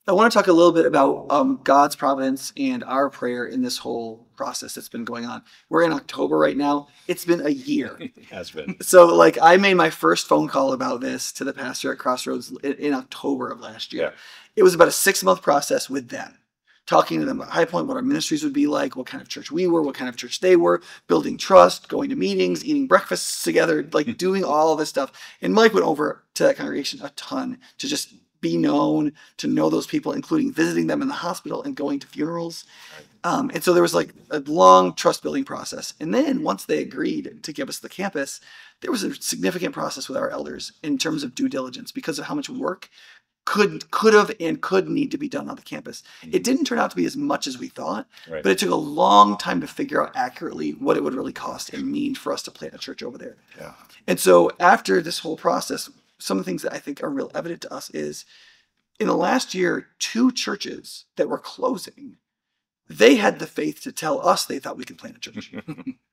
I want to talk a little bit about God's providence and our prayer in this whole process that's been going on. We're in October right now. It's been a year. It has been. So, like, I made my first phone call about this to the pastor at Crossroads in October of last year. Yeah. It was about a 6-month process with them, talking to them about High Point, what our ministries would be like, what kind of church we were, what kind of church they were, building trust, going to meetings, eating breakfasts together, like doing all of this stuff. And Mike went over to that congregation a ton to just be known, to know those people, including visiting them in the hospital and going to funerals. And so there was like a long trust building process. And then once they agreed to give us the campus, there was a significant process with our elders in terms of due diligence because of how much work could have and could need to be done on the campus. It didn't turn out to be as much as we thought, Right. but it took a long time to figure out accurately what it would really cost and mean for us to plant a church over there. Yeah. And so after this whole process, some of the things that I think are real evident to us is in the last year, 2 churches that were closing, they had the faith to tell us they thought we could plant a church,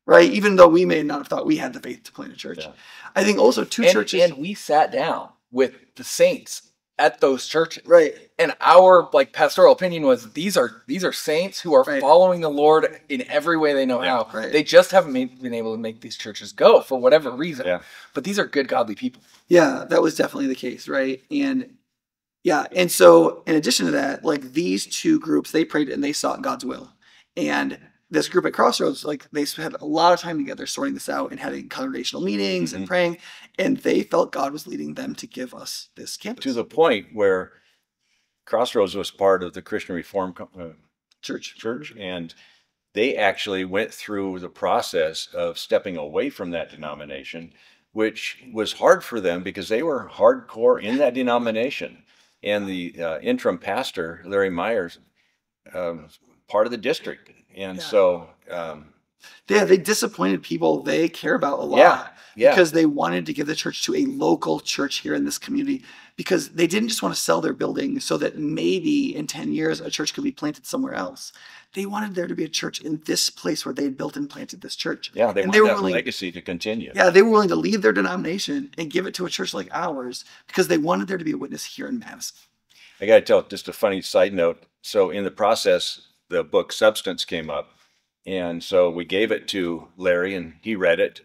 right? Even though we may not have thought we had the faith to plant a church. Yeah. I think also 2 churches. And we sat down with the saints at those churches. Right. And our pastoral opinion was these are saints who are Right. following the Lord in every way they know how. Right. They just haven't been able to make these churches go for whatever reason. Yeah. But these are good, godly people. Yeah, that was definitely the case, right? And yeah, and so in addition to that, like these 2 groups, they prayed and they sought God's will. And this group at Crossroads, like they spent a lot of time together sorting this out and having congregational meetings and praying, and they felt God was leading them to give us this campus. To the point where Crossroads was part of the Christian Reform church. and they actually went through the process of stepping away from that denomination, which was hard for them because they were hardcore in that denomination. And the interim pastor, Larry Myers, part of the district. And Yeah. so, They disappointed people they care about a lot. Yeah. Because they wanted to give the church to a local church here in this community, because they didn't just want to sell their building so that maybe in 10 years a church could be planted somewhere else. They wanted there to be a church in this place where they had built and planted this church. yeah, they And want were that willing, legacy to continue. yeah, they were willing to leave their denomination and give it to a church like ours because they wanted there to be a witness here in Madison. I got to tell just a funny side note. So in the process, the book Substance came up. And so we gave it to Larry and he read it.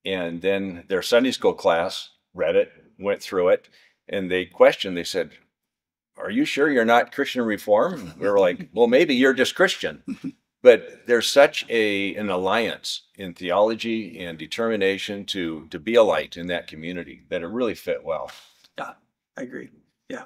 And then their Sunday school class read it, went through it, and they questioned, they said, "Are you sure you're not Christian Reform?" We were like, "Well, maybe you're just Christian." But there's such an alliance in theology and determination to be a light in that community that it really fit well. Yeah, I agree. Yeah.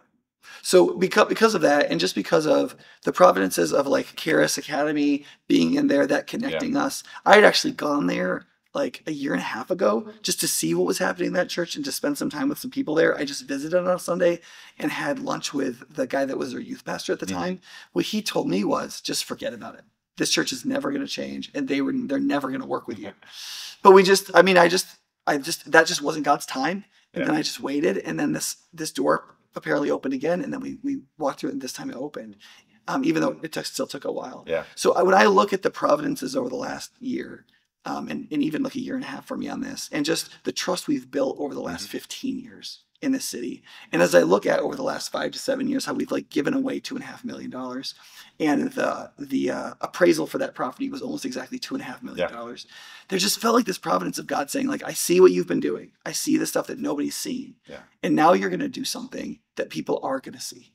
So because of that, and just because of the providences of like Charis Academy being in there, that connecting us, I had actually gone there like a year and a half ago just to see what was happening in that church and to spend some time with some people there. I just visited on a Sunday and had lunch with the guy that was their youth pastor at the time. What he told me was, just forget about it. This church is never going to change, and they're never going to work with you. But that just wasn't God's time. And then I just waited, and then this door apparently opened again, and then we walked through it, and this time it opened, even though it still took a while. Yeah. So when I look at the providences over the last year, and even like a year and a half for me on this, and just the trust we've built over the last 15 years in this city, and as I look at over the last 5 to 7 years, how we've like given away $2.5 million, and the appraisal for that property was almost exactly $2.5 million. There just felt like this providence of God saying, like, I see what you've been doing. I see the stuff that nobody's seen. Yeah. And now you're going to do something that people are going to see.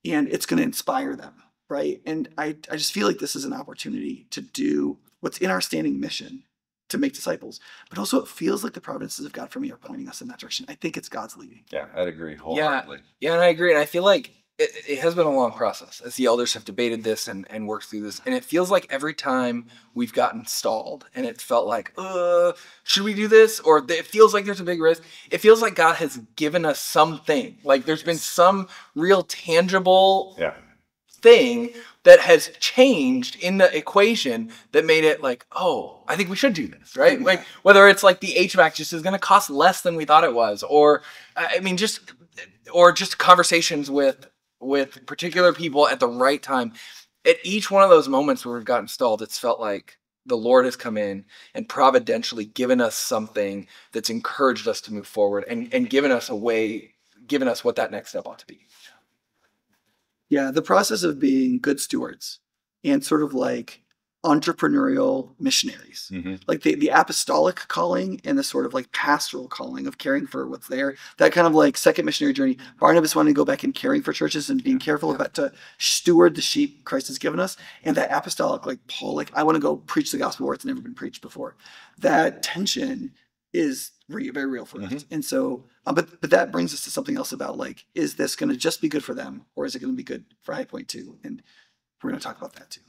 And it's going to inspire them, right? And I just feel like this is an opportunity to do what's in our standing mission, to make disciples. But also it feels like the providences of God for me are pointing us in that direction. I think it's God's leading. Yeah, I'd agree wholeheartedly. Yeah, and I agree. And I feel like it has been a long process as the elders have debated this and worked through this. And it feels like every time we've gotten stalled and it felt like, should we do this? Or it feels like there's a big risk. It feels like God has given us something. Like there's been some real tangible thing that has changed in the equation that made it like, oh, I think we should do this, right? Like whether it's like the HVAC just is going to cost less than we thought it was, or just conversations with particular people at the right time. At each one of those moments where we've gotten stalled, it's felt like the Lord has come in and providentially given us something that's encouraged us to move forward and given us a way, given us what that next step ought to be. Yeah, the process of being good stewards and sort of like entrepreneurial missionaries. Like the apostolic calling and the sort of like pastoral calling of caring for what's there. That kind of like second missionary journey. Barnabas wanted to go back and caring for churches and being careful about to steward the sheep Christ has given us. And that apostolic, like Paul, like I want to go preach the gospel where it's never been preached before. That tension is very real for us. And so, but that brings us to something else about like, is this going to just be good for them or is it going to be good for High Point too? And we're going to talk about that too.